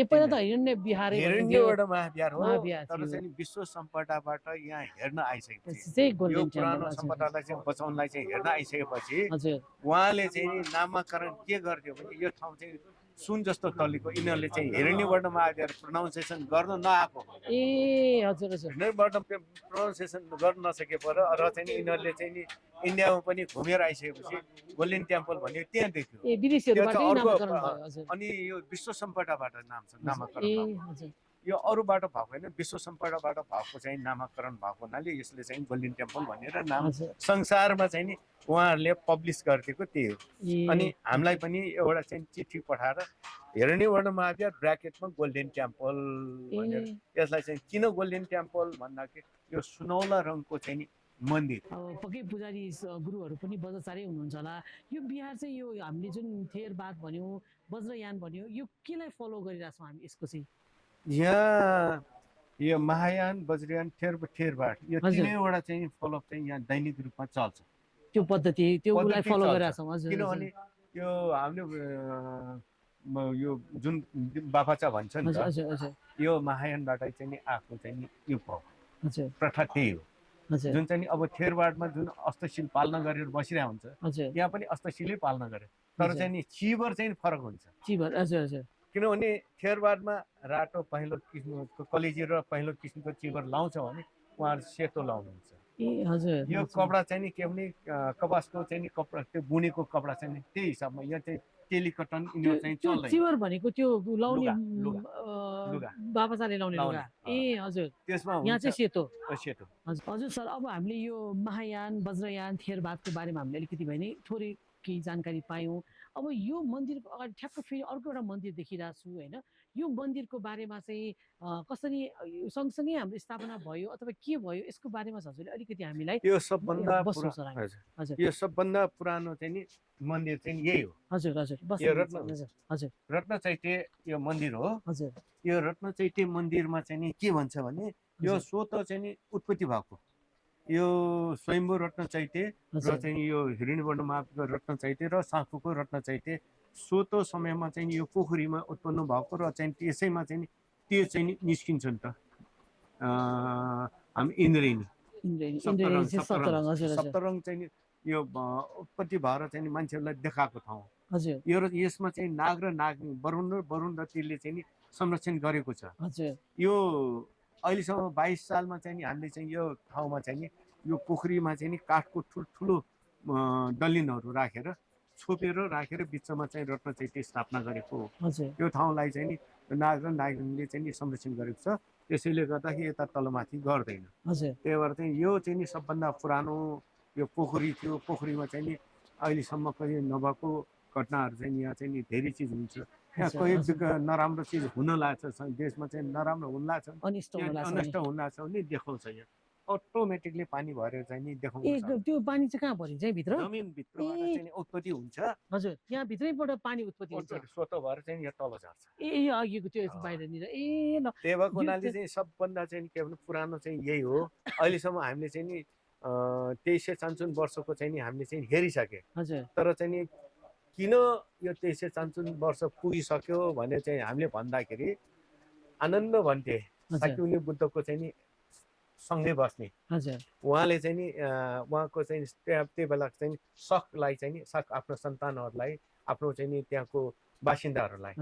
पहिला त हिरण्यबाट महाविहार हो। तर चाहिँ विश्व सम्पदाबाट यहाँ हेर्न आइसकेपछि यो पुरानो सम्पदालाई चाहिँ बचाउनलाई चाहिँ हेर्न आइसकेपछि उहाँले चाहिँ नामाकरण के गरिदियो भने यो ठाउँ चाहिँ सुन जस्तो तलीको यिनीहरूले चाहिँ हिरण्यबाट महाविहार प्रोनाउन्सिएसन गर्न नआएको। हिरण्यबाट प्रोनाउन्सिएसन गर्न नसकेपर र चाहिँ यिनीहरूले चाहिँ नि इन्डियामा पनि घुमेर आइसकेपछि गोल्डन टेम्पल भन्यो त्यहाँ देख्यो। अनि यो विश्व सम्पदाबाट नामाकरण यो अरूबाट भएको होइन, विश्व सम्पदाबाट भएको चाहिँ नामाकरण भएको हुनाले यसले चाहिँ गोल्डन टेम्पल भनेर नाम संसारमा चाहिँ नि उहाँहरूले पब्लिस गरिदिएको त्यही हो। अनि हामीलाई पनि एउटा चाहिँ चिठी पठाएर हिरण्यवर्ण महाविहार ब्र्याकेटमा गोल्डन टेम्पल भनेर यसलाई चाहिँ किन गोल्डन टेम्पल भन्दाखेरि यो सुनौला रङको चाहिँ नि मन्दिर। पक्कै पुजारी गुरुहरू पनि बज्राचार्य हुनुहुन्छ होला। यो बिहार चाहिँ यो हामीले जुन थेरवाद भन्यौँ वज्रयान भन्यो यो केलाई फलो गरिरहेछौँ हामी? यसको चाहिँ यहाँ यो महायान वज्रयान थेरवाद यो तीनैवटा चाहिँ फलोअप चाहिँ यहाँ दैनिक रूपमा चल्छ। त्यो पद्धति त्योलाई फलो गरिरहेछौँ। किनभने यो हामीले यो जुन बाफाचा भन्छ नि त यो महायानबाट चाहिँ नि आएको चाहिँ नि यो प्रथा त्यही हो। जुन चाहिँ अब थेरवादमा जुन अष्टशील पालना गरेर बसिरहेको हुन्छ यहाँ पनि अष्टशीलै पालना गरे। तर चाहिँ नि चिवर चाहिँ फरक हुन्छ। किनभने थेरवादमा रातो पहेँलो किसिमको कलेजी र पहेँलो किसिमको चिवर लाउँछ भने उहाँहरू सेतो लाउनुहुन्छ। यो कपडा चाहिँ नि के भने कपासको चाहिँ नि कपडा त्यो बुनेको कपडा चाहिँ नि त्यही हिसाबमा यहाँ चाहिँ टेलिकटन यिनीहरू चाहिँ चल्दैन। चिवर भनेको त्यो लाउने बाबाचाले लाउने लुगा। त्यसमा यहाँ चाहिँ सेतो। हजुर सर, अब हामीले यो महायान वज्रयान थेरवादको बारेमा हामीले अलिकति भए नै थोरै केही जानकारी पायौँ। अब यो मन्दिरको अगाडि ठ्याक्क फेरि अर्को एउटा मन्दिर देखिरहेको छु होइन। यो मन्दिरको बारेमा चाहिँ कसरी सँगसँगै हाम्रो स्थापना भयो अथवा के भयो यसको बारेमा हजुरले अलिकति हामीलाई यो सबभन्दा पुरानो चाहिँ नि मन्दिर चाहिँ यही हो। रत्न चैत्य यो मन्दिर हो। यो रत्न चैत्य मन्दिरमा चाहिँ नि के भन्छ भने यो स्वत चाहिँ नि उत्पत्ति भएको यो स्वयम्भू रत्न चैत्य र चाहिँ यो हिरण्यवर्ण महाविहारको रत्न चैत्य र साँखुको रत्न चैत्य स्वत समयमा चाहिँ यो पोखरीमा उत्पन्न भएको र चाहिँ त्यसैमा चाहिँ त्यो चाहिँ निस्किन्छ नि त हामी इन्द्रेणी सप्तरङ चाहिँ यो उत्पत्ति भएर चाहिँ मान्छेहरूलाई देखाएको ठाउँ हजुर यो यसमा चाहिँ नाग र नागिनी वरुणदतीले चाहिँ नि संरक्षण गरेको छ। हजुर यो अहिलेसम्म 22 सालमा चाहिँ नि हामीले चाहिँ यो ठाउँमा चाहिँ नि यो पोखरीमा चाहिँ नि काठको ठुल्ठुलो दलिनहरू राखेर छोपेर राखेर बिचमा चाहिँ रत्नचैत्य स्थापना गरेको हो। हजुर यो ठाउँलाई चाहिँ नि नाग र नागिनीले चाहिँ नि संरक्षण गरेको छ। त्यसैले गर्दाखेरि यता तलमाथि गर्दैन। हजुर त्यही भएर चाहिँ यो चाहिँ नि सबभन्दा पुरानो यो पोखरी थियो। पोखरीमा चाहिँ नि अहिलेसम्म कहिले नभएको घटनाहरू चाहिँ यहाँ चाहिँ नि धेरै चिज हुन्छ। यहाँ कोही नराम्रो चिज हुन लाग्छ, देशमा चाहिँ नराम्रो हुन लाग्छ, अनिष्ट हुन लाग्छ भने देखाउँछ। यहाँ अटोमेटिकली पानी भरेर चाहिँ नि देखाउँछ। त्यो पानी चाहिँ कहाँ भरिन्छ है भित्र? जमिनभित्रबाट चाहिँ नि उत्पत्ति हुन्छ। हजुर यहाँ भित्रैबाट पानी उत्पत्ति हुन्छ, स्वतः भएर चाहिँ यहाँ तल झर्छ। अघिको त्यो बाहिरनिर ल त्यही भएको हुनाले चाहिँ सबभन्दा चाहिँ के भन्नु पुरानो चाहिँ यही हो। अहिलेसम्म हामीले चाहिँ नि 2354 वर्षको चाहिँ नि हामीले चाहिँ हेरिसके। हजुर तर चाहिँ नि किन यो 2354 वर्ष पुगिसक्यो भने चाहिँ हामीले भन्दाखेरि आनन्द भन्थे साक्यमुनि बुद्धको चाहिँ नि सँगै बस्ने। हजुर उहाँले चाहिँ नि उहाँको चाहिँ त्यही बेला चाहिँ सकलाई चाहिँ नि सक आफ्नो सन्तानहरूलाई आफ्नो चाहिँ नि त्यहाँको बासिन्दाहरूलाई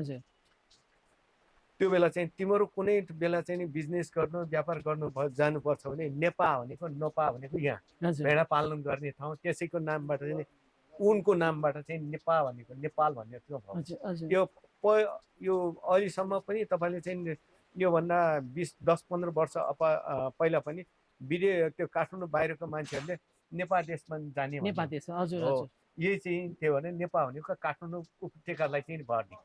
त्यो बेला चाहिँ तिम्रो कुनै बेला चाहिँ नि बिजनेस गर्नु व्यापार गर्नु जानुपर्छ भने नेपा भनेको नपा भनेको यहाँ भेडा पालन गर्ने ठाउँ, त्यसैको नामबाट चाहिँ उनको नामबाट चाहिँ नेपा भनेको नेपाल भन्ने थियो। यो अहिलेसम्म पनि तपाईँले चाहिँ योभन्दा 10-15 वर्ष पहिला पनि त्यो काठमाडौँ बाहिरको मान्छेहरूले नेपाल देशमा जाने हो। यही चाहिँ थियो भने नेपाल भनेको काठमाडौँ उपत्यकालाई चाहिँ भर्ने।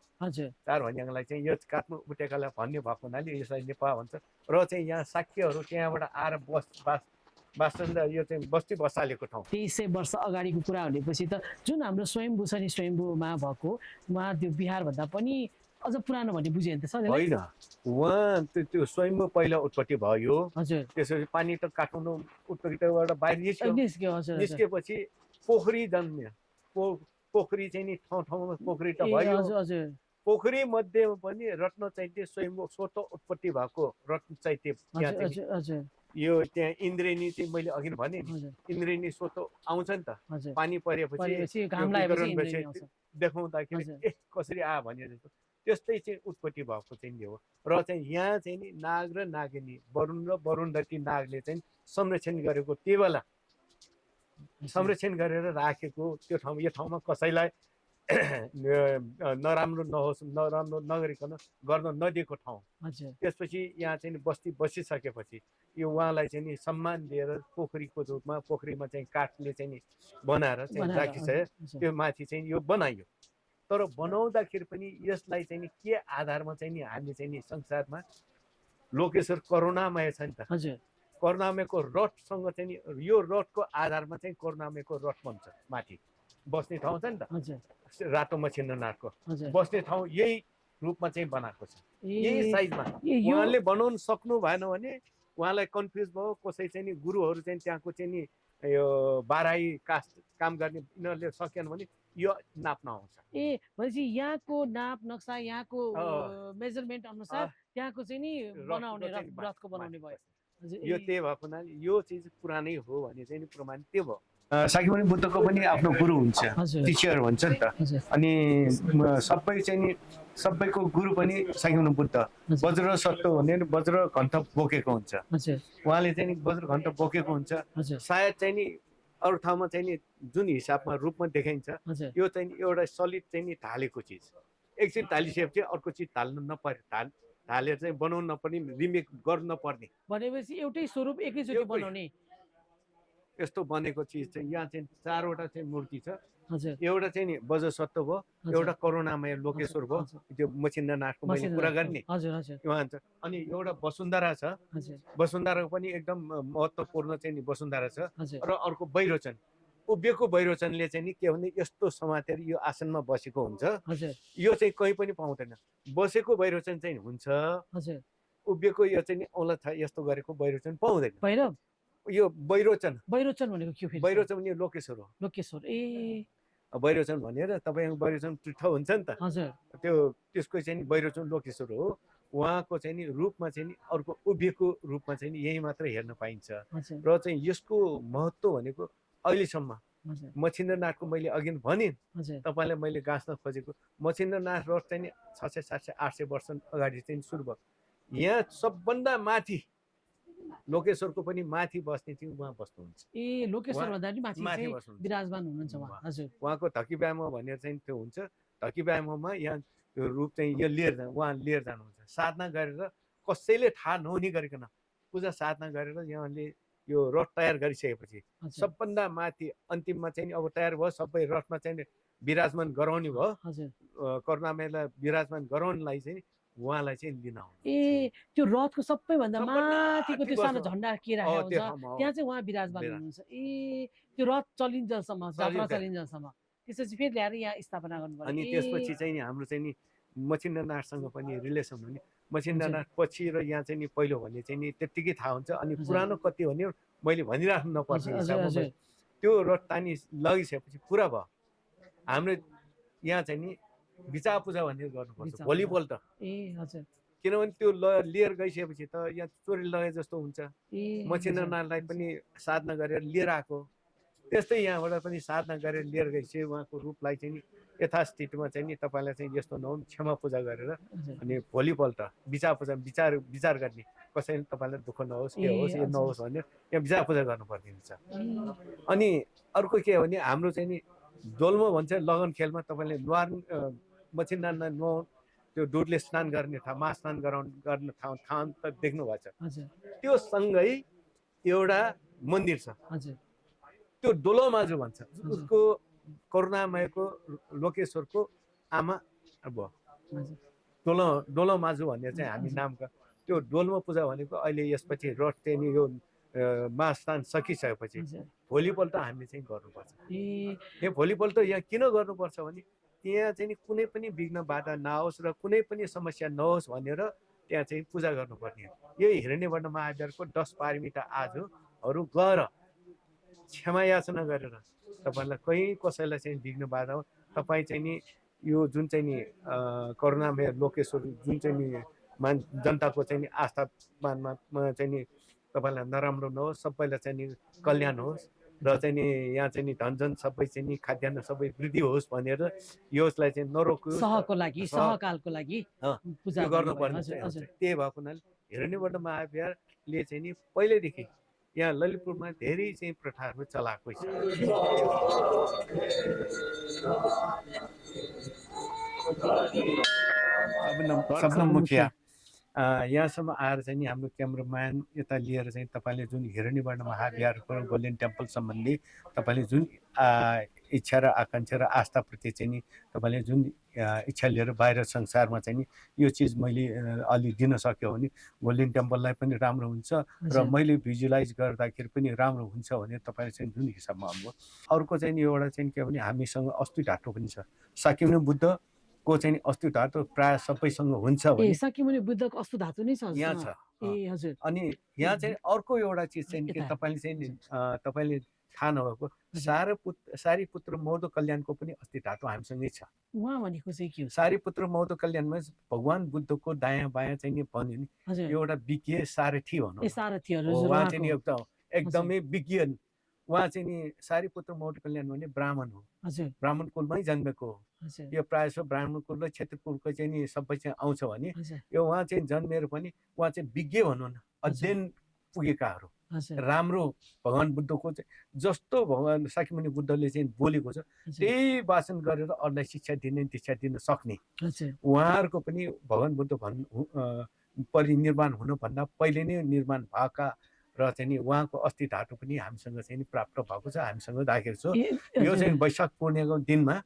चार भन्याङलाई चाहिँ यो काठमाडौँ उपत्यकालाई भन्ने भएको हुनाले यसलाई नेपाल भन्छ। र चाहिँ यहाँ साक्यहरू त्यहाँबाट आएर बासिन्दा यो चाहिँ बस्ती बसालेको ठाउँ। 2300 वर्ष अगाडिको कुरा भनेपछि त जुन हाम्रो स्वयम्भू छ नि, स्वयम्भूमा भएको उहाँ त्यो बिहारभन्दा पनि अझ पुरानो भन्ने बुझ्यो नि त सर? होइन, उहाँ त्यो स्वयम्भू पहिला उत्पत्ति भयो। हजुर त्यसपछि पानी त काठमाडौँ उत्पत्तिबाट बाहिर निस्केपछि पोखरी जन्मियो। पोखरी चाहिँ नि ठाउँ ठाउँमा पोखरी त भयो। पोखरी मध्येमा पनि रत्नचैत्य स्वयम्भू स्वतः उत्पत्ति भएको रत्नचैत्य यो त्यहाँ इन्द्रेणी चाहिँ मैले अघि भने इन्द्रेणी स्वतः आउँछ नि त। पानी परेपछि देखाउँदाखेरि कसरी आ भने जस्तो त्यस्तै चाहिँ उत्पत्ति भएको चाहिँ हो। र चाहिँ यहाँ चाहिँ नि नाग र नागिनी वरुण र वरुणदती नागले चाहिँ संरक्षण गरेको त्यो बेला संरक्षण गरेर राखेको त्यो ठाउँ यो ठाउँमा कसैलाई नराम्रो नहोस्, नराम्रो नगरिकन गर्न नदिएको ठाउँ। त्यसपछि यहाँ चाहिँ बस्ती बसिसकेपछि यो उहाँलाई चाहिँ नि सम्मान दिएर पोखरीको रूपमा पोखरीमा चाहिँ काठले चाहिँ नि बनाएर चाहिँ राखिसक्यो। त्यो माथि चाहिँ यो बनाइयो। तर बनाउँदाखेरि पनि यसलाई चाहिँ नि के आधारमा चाहिँ नि हामीले चाहिँ नि संसारमा लोकेश्वर करुणामय छ नि त। करुणामयको रथसँग चाहिँ नि यो रथको आधारमा चाहिँ करुणामयको रथ बन्छ। माथि बस्ने ठाउँ छ नि त, रातो मछिन्द्रनाथको बस्ने ठाउँ यही रूपमा चाहिँ बनाएको छ, यही साइजमा। उहाँले बनाउन सक्नु भएन भने उहाँलाई कन्फ्युज भयो। कसै चाहिँ नि गुरुहरू चाहिँ त्यहाँको चाहिँ नि यो बाराई कास्ट काम गर्ने यिनीहरूले सकेन भने यो नाप्न आउँछ। भनेपछि यहाँको नाप नक्सा यहाँको मेजरमेन्ट अनुसार त्यहाँको चाहिँ नि बनाउने रथको बनाउने भयो। यो त्यही भएको हुनाले यो चिज पुरानै हो भने चाहिँ नि प्रमाणित त्यो भयो। साक्यमुनि बुद्धको पनि आफ्नो गुरु हुन्छ, टिचर भन्छ नि त। अनि सबै चाहिँ नि सबैको गुरु पनि साक्यमुनि बुद्ध। वज्र सत्व भने वज्र घण्ट बोकेको हुन्छ। उहाँले चाहिँ नि वज्र घण्ट बोकेको हुन्छ। सायद चाहिँ नि अरू ठाउँमा चाहिँ नि जुन हिसाबमा रूपमा देखाइन्छ यो चाहिँ एउटा सलिड चाहिँ नि ढालेको चिज। एकचोटि ढालिसकेपछि अर्को चिज ढाल्नु नपर्ने, ढालेर चाहिँ बनाउनु नपर्ने, रिमेक गर्नु नपर्ने भनेपछि एउटै स्वरूप एकैचोटि बनाउने यस्तो बनेको चिज चाहिँ यहाँ चाहिँ चारवटा चाहिँ मूर्ति छ। एउटा चाहिँ नि वज्र सत्व भयो, एउटा करुणामय लोकेश्वर भयो, त्यो मछिन्द्रनाथको मैले कुरा गर्ने उहाँ छ। अनि एउटा वसुन्धरा छ, वसुन्धराको पनि एकदम महत्त्वपूर्ण चाहिँ नि वसुन्धरा छ। र अर्को वैरोचन, उभिएको वैरोचनले चाहिँ नि के भने यस्तो समातेर यो आसनमा बसेको हुन्छ। यो चाहिँ कहीँ पनि पाउँदैन। बसेको वैरोचन चाहिँ हुन्छ, उभिएको यो चाहिँ नि औँला यस्तो गरेको वैरोचन पाउँदैन। यो वैरोचन भनेको के? वैरोचन भने लोकेश्वर हो। लोकेश्वर वैरोचन भनेर तपाईँ वैरोचन पृष्ठ हुन्छ नि त, त्यो त्यसको चाहिँ नि वैरोचन लोकेश्वर हो। उहाँको चाहिँ नि रूपमा चाहिँ नि अर्को उभिएको रूपमा चाहिँ नि यही मात्र हेर्न पाइन्छ। र चाहिँ यसको महत्त्व भनेको अहिलेसम्म मछिन्द्रनाथको मैले अघि भने तपाईँलाई मैले गाँच्न खोजेको मछिन्द्रनाथ रथ चाहिँ नि 600 700 800 वर्ष अगाडि चाहिँ सुरु भयो। यहाँ सबभन्दा माथि लोकेश्वरको पनि माथि बस्ने चाहिँ उहाँ बस्नुहुन्छ। ए लोकेश्वर भन्दा पनि माथि चाहिँ विराजमान हुनुहुन्छ उहाँ। हजुर उहाँको धकीब्यामो भनेर चाहिँ त्यो हुन्छ। धकीब्यामोमा यहाँ त्यो रूप चाहिँ यो लिएर उहाँ लिएर जानुहुन्छ। साधना गरेर कसैले थाहा नहुने गरिकन पूजा साधना गरेर यहाँले यो रथ तयार गरिसकेपछि सबभन्दा माथि अन्तिममा चाहिँ अब तयार भयो सबै रथमा चाहिँ विराजमान गराउने भयो। करुणामयलाई विराजमान गराउनलाई चाहिँ उहाँलाई चाहिँ लिन आउनु। ए त्यो रथको सबैभन्दा माथिको त्यो सानो झन्डा के राखेको हुन्छ त्यहाँ चाहिँ उहाँ विराजमान हुनुहुन्छ। ए त्यो रथ चलिन्जेलसम्म जात्रा चलिन्जेलसम्म त्यसपछि फेरि ल्याएर यहाँ स्थापना गर्नुपर्छ। अनि त्यसपछि चाहिँ हाम्रो चाहिँ नि मछिन्द्रनाथसँग पनि रिलेसन हुने। मछिन्द्रनाथ पछि र यहाँ चाहिँ नि पहिलो भन्ने चाहिँ नि त्यत्तिकै थाहा हुन्छ। अनि पुरानो कति भन्यो मैले भनिराख्नु नपर्ने हिसाबमा त्यो रथ तानी लगिसकेपछि पुरा भयो। हाम्रो यहाँ चाहिँ नि विचार पूजा भनेर गर्नुपर्छ भोलिपल्ट। ए हजुर किनभने त्यो लिएर गइसकेपछि त यहाँ चोरी लगे जस्तो हुन्छ। मछिन्द्रनाथलाई पनि साधना गरेर लिएर आएको त्यस्तै यहाँबाट पनि साधना गरेर लिएर गइसके उहाँको रूपलाई चाहिँ नि यथास्थितिमा चाहिँ नि तपाईँलाई चाहिँ यस्तो नहुन् क्षमा पूजा गरेर अनि भोलिपल्ट विचार पूजा विचार गर्ने कसैले तपाईँलाई दुःख नहोस् के होस् यो नहोस् भनेर यहाँ विचार पूजा गर्नुपर्ने हुन्छ। अनि अर्को के हो भने हाम्रो चाहिँ नि डोल्मो भन्छ लगन खेलमा तपाईँले नुहार मछिन्द्रनाथ नुहाउनु त्यो दुधले स्नान गर्ने ठाउँ महास्नान गर्ने ठाउँ त देख्नु भएको छ। त्यो सँगै एउटा मन्दिर छ त्यो डोलोमाजु भन्छ। उसको करुणामयको लोकेश्वरको आमा अब डोलोमाजु भन्ने चाहिँ हामी नामका त्यो डोल्मो पूजा भनेको अहिले यसपछि रथ चाहिँ यो महास्नान सकिसकेपछि भोलिपल्ट हामीले चाहिँ गर्नुपर्छ। यो भोलिपल्ट यहाँ किन गर्नुपर्छ भने त्यहाँ चाहिँ कुनै पनि विघ्न बाधा नआओस् र कुनै पनि समस्या नहोस् भनेर त्यहाँ चाहिँ पूजा गर्नुपर्ने। यो हिरण्यवर्ण महाविद्यालयको 10 पारमिता आजहरू गएर क्षमा याचना गरेर तपाईँलाई कहीँ कसैलाई चाहिँ विघ्न बाधा हो तपाईँ चाहिँ नि यो जुन चाहिँ नि करुणामय लोकेश्वर जुन चाहिँ नि जनताको चाहिँ नि आस्थामा चाहिँ नि तपाईँलाई नराम्रो नहोस् सबैलाई चाहिँ नि कल्याण होस् र चाहिँ नि यहाँ चाहिँ नि धनजन सबै चाहिँ नि खाद्यान्न सबै वृद्धि होस् भनेर यसलाई चाहिँ नरोकोस् सहको लागि सहकालको लागि पूजा गर्नुपर्ने। त्यही भएको हुनाले हिरण्यवर्ण महाविद्यालयले चाहिँ नि पहिल्यैदेखि यहाँ ललितपुरमा धेरै चाहिँ प्रथाहरू चलाएको छ। सबभन्दा मुखिया यहाँसम्म आएर चाहिँ नि हाम्रो क्यामराम्यान यता लिएर चाहिँ तपाईँले जुन हिरण्यवर्ण महाविहारको गोल्डन टेम्पल सम्बन्धी तपाईँले जुन इच्छा र आकाङ्क्षा र आस्थाप्रति चाहिँ नि तपाईँले जुन इच्छा लिएर बाहिर संसारमा चाहिँ नि यो चिज मैले अलि दिन सक्यो भने गोल्डन टेम्पललाई पनि राम्रो हुन्छ र मैले भिजुलाइज गर्दाखेरि पनि राम्रो हुन्छ भने तपाईँले चाहिँ जुन हिसाबमा आउनुभयो। अर्को चाहिँ नि एउटा चाहिँ के भने हामीसँग अस्ति ढाँटो पनि छ। साक्यमुनि बुद्धको चाहिँ अस्ति धातु प्राय सबैसँग हुन्छ भने साक्यमुनि बुद्धको अस्ति धातु नै छ यहाँ छ। ए हजुर। अनि यहाँ चाहिँ अर्को एउटा चिज चाहिँ के तपाईँले थाहा नभएको सारीपुत्र मौदो कल्याणको पनि अस्ति धातु हामीसँगै छ। उहाँ भनेको चाहिँ के हो? सारीपुत्र मौदो कल्याणमा भगवान बुद्धको दायाँ बायाँ चाहिँ नि भन्यो नि एउटा विज्ञ सारथी भनौँ। उहाँ चाहिँ नि एकदमै विज्ञ उहाँ चाहिँ नि सारीपुत्र मौदो कल्याण भने ब्राह्मण हो। ब्राह्मण कुलमै जन्मेको हो। यो प्रायः जसो ब्राह्मण कुल र क्षेत्र कुलको चाहिँ नि सबै चाहिँ आउँछ भने यो उहाँ चाहिँ जन्मेर पनि उहाँ चाहिँ विज्ञ भनौँ न अध्ययन पुगेकाहरू राम्रो भगवान बुद्धको चाहिँ जस्तो भगवान साक्यमुनि बुद्धले चाहिँ बोलेको छ त्यही वाचन गरेर अरूलाई शिक्षा दिने दीक्षा दिन सक्ने उहाँहरूको पनि भगवान बुद्ध परिनिर्वाण हुनुभन्दा पहिले नै निर्माण भएका र चाहिँ नि उहाँको अस्ति धातु पनि हामीसँग चाहिँ नि प्राप्त भएको छ हामीसँग राखेको छ। यो चाहिँ वैशाख पूर्णिमाको दिनमा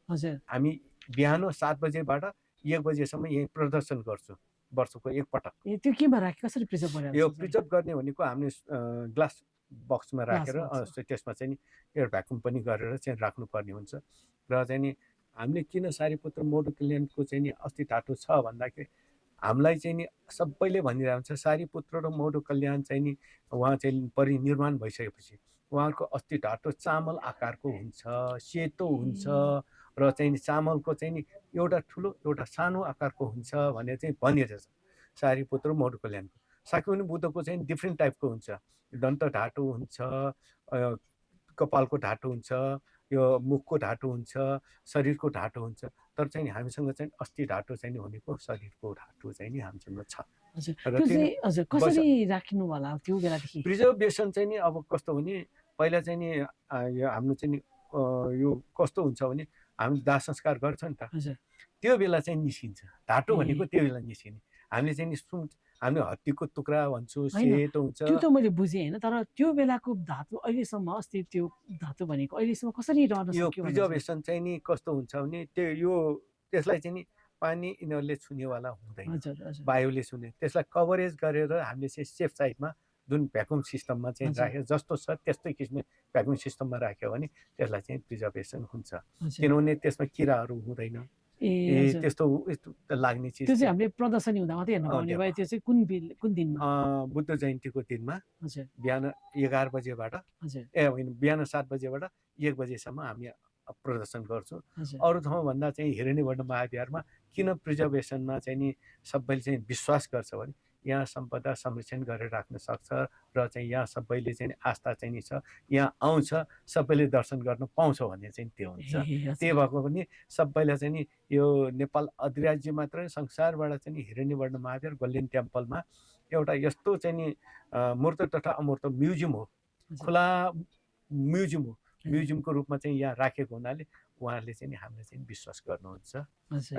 हामी बिहान 7 बजेबाट 1 बजेसम्म यही प्रदर्शन गर्छु वर्षको एकपटक। त्यो केमा राखे कसरी प्रिजर्भ गर्ने? यो प्रिजर्भ गर्ने भनेको हामीले ग्लास बक्समा राखेर त्यसमा चाहिँ नि एयर भ्याकुम पनि गरेर चाहिँ राख्नुपर्ने हुन्छ। र चाहिँ नि हामीले किन सारीपुत्र मौदो कल्याणको चाहिँ नि अस्ति धातु छ भन्दाखेरि हामीलाई चाहिँ नि सबैले भनिरहेको हुन्छ सारीपुत्र र मौदो कल्याण चाहिँ नि उहाँ चाहिँ परिनिर्वाण भइसकेपछि उहाँको अस्ति धातु चामल आकारको हुन्छ सेतो हुन्छ र चाहिँ नि चामलको चाहिँ नि एउटा ठुलो एउटा सानो आकारको हुन्छ भनेर चाहिँ भनिएको छ सारीपुत्र मौदो कल्याणको। साक्यमुनि बुद्धको चाहिँ डिफ्रेन्ट टाइपको हुन्छ दन्त धातु हुन्छ कपालको धातु हुन्छ यो मुखको ढाँटो हुन्छ, शरीरको ढाँटो हुन्छ, तर चाहिँ हामीसँग चाहिँ अस्थि ढाँटो चाहिँ नि भनेको शरीरको ढाँटो चाहिँ नि हामीसँग छ। हजुर र त्यो त्यो चाहिँ हजुर कसरी राख्नु होला त्यो बेलादेखि? प्रिजर्भेसन चाहिँ नि अब कस्तो भने पहिला चाहिँ नि यो हाम्रो चाहिँ नि यो कस्तो हुन्छ भने हामी दाह संस्कार गर्छ नि त, हजुर त्यो बेला चाहिँ निस्किन्छ ढाँटो ए। भनेको त्यो बेला निस्किने। हामीले चाहिँ नि हामीले हत्तीको टुक्रा भन्छौँ, होइन, सेतो हुन्छ। त्यो त मैले बुझेँ होइन, तर त्यो बेलाको धातु अहिलेसम्म अस्ति त्यो धातु भनेको अहिलेसम्म कसरी रहन यो सक्यो भनेर चाहिँ? प्रिजर्भेसन चाहिँ नि कस्तो हुन्छ भने त्यसलाई चाहिँ नि पानी यिनीहरूले छुनेवाला हुँदैन, हजुर हजुर वायुले छुने। त्यसलाई कभरेज गरेर हामीले चाहिँ सेफ साइडमा जुन भ्याकुम सिस्टममा चाहिँ हजुर। राख्यो, जस्तो छ त्यस्तै किसिमले भ्याकुम सिस्टममा राख्यो भने त्यसलाई चाहिँ प्रिजर्भेसन हुन्छ, हजुर किनभने त्यसमा किराहरू हुँदैन। ए हजुर त्यस्तो लाग्ने चिज त्यो चाहिँ हामीले प्रदर्शनी हुँदा मात्रै हेर्नु पाउने भयो। त्यो चाहिँ कुन दिनमा? बुद्ध जयन्तीको दिनमा हजुर बिहान 11 बजेबाट हजुर होइन बिहान 7 बजेबाट 1 बजेसम्म हामी प्रदर्शन गर्छौँ। हजुर अरू ठाउँभन्दा चाहिँ हिरण्यवर्ण महाविहारमा किन प्रिजर्भेसनमा चाहिँ नि सबैले चाहिँ विश्वास गर्छ भने यहाँ सम्पदा संरक्षण गरेर राख्न सक्छ र चाहिँ यहाँ सबैले चाहिँ आस्था चाहिँ नि छ, यहाँ आउँछ सबैले दर्शन गर्न पाउँछ भन्ने चाहिँ त्यो हुन्छ। त्यही भएको पनि सबैलाई चाहिँ नि यो नेपाल अधिराज्य मात्र संसारबाट चाहिँ नि हिरण्यवर्ण महाविहार गोल्डेन टेम्पलमा एउटा यस्तो चाहिँ नि मूर्त तथा अमूर्त म्युजियम हो, खुला म्युजियम हो। म्युजियमको रूपमा चाहिँ यहाँ राखेको हुनाले उहाँहरूले चाहिँ नि हामीलाई चाहिँ विश्वास गर्नुहुन्छ।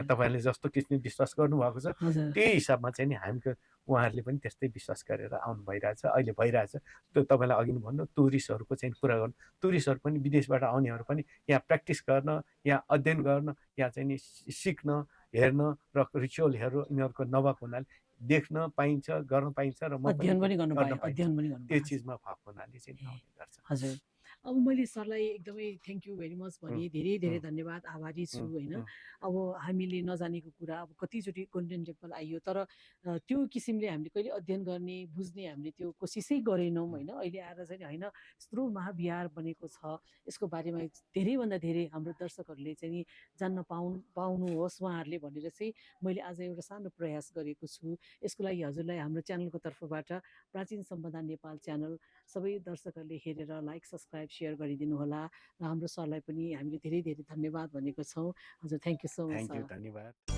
तपाईँहरूले जस्तो किसिमले विश्वास गर्नुभएको छ त्यही हिसाबमा चाहिँ नि हामीको उहाँहरूले पनि त्यस्तै विश्वास गरेर आउनु भइरहेछ, अहिले भइरहेछ। त्यो तपाईँलाई अघि भन्नु टुरिस्टहरूको चाहिँ कुरा गर्नु, टुरिस्टहरू पनि विदेशबाट आउनेहरू पनि यहाँ प्र्याक्टिस गर्न, यहाँ अध्ययन गर्न, यहाँ चाहिँ नि सिक्न, हेर्न र रिचुअलहरू यिनीहरूको नभएको हुनाले देख्न पाइन्छ, गर्न पाइन्छ र अध्ययन पनि गर्न पाइन्छ, त्यो चिजमा भएको हुनाले चाहिँ आउने गर्छ। हजुर अब मैले सरलाई एकदमै थ्याङ्क यू भेरी मच भने धेरै धेरै धन्यवाद, आभारी छु होइन। अब हामीले नजानेको कुरा अब कतिचोटि गोल्डेन टेम्पल आइयो, तर त्यो किसिमले हामीले कहिले अध्ययन गर्ने बुझ्ने हामीले त्यो कोसिसै गरेनौँ होइन। अहिले आएर चाहिँ होइन यत्रो महाविहार बनेको छ, यसको बारेमा धेरैभन्दा धेरै हाम्रो दर्शकहरूले चाहिँ नि जान्न पाउनुहोस् उहाँहरूले भनेर चाहिँ मैले आज एउटा सानो प्रयास गरेको छु। यसको लागि हजुरलाई हाम्रो च्यानलको तर्फबाट प्राचीन सम्पदा नेपाल च्यानल सबै दर्शकहरूले हेरेर लाइक सब्सक्राइब सेयर गरिदिनु होला र हाम्रो सरलाई पनि हामीले धेरै धेरै धन्यवाद भनेको छौँ। हजुर थ्याङ्क यू सो मच। धन्यवाद।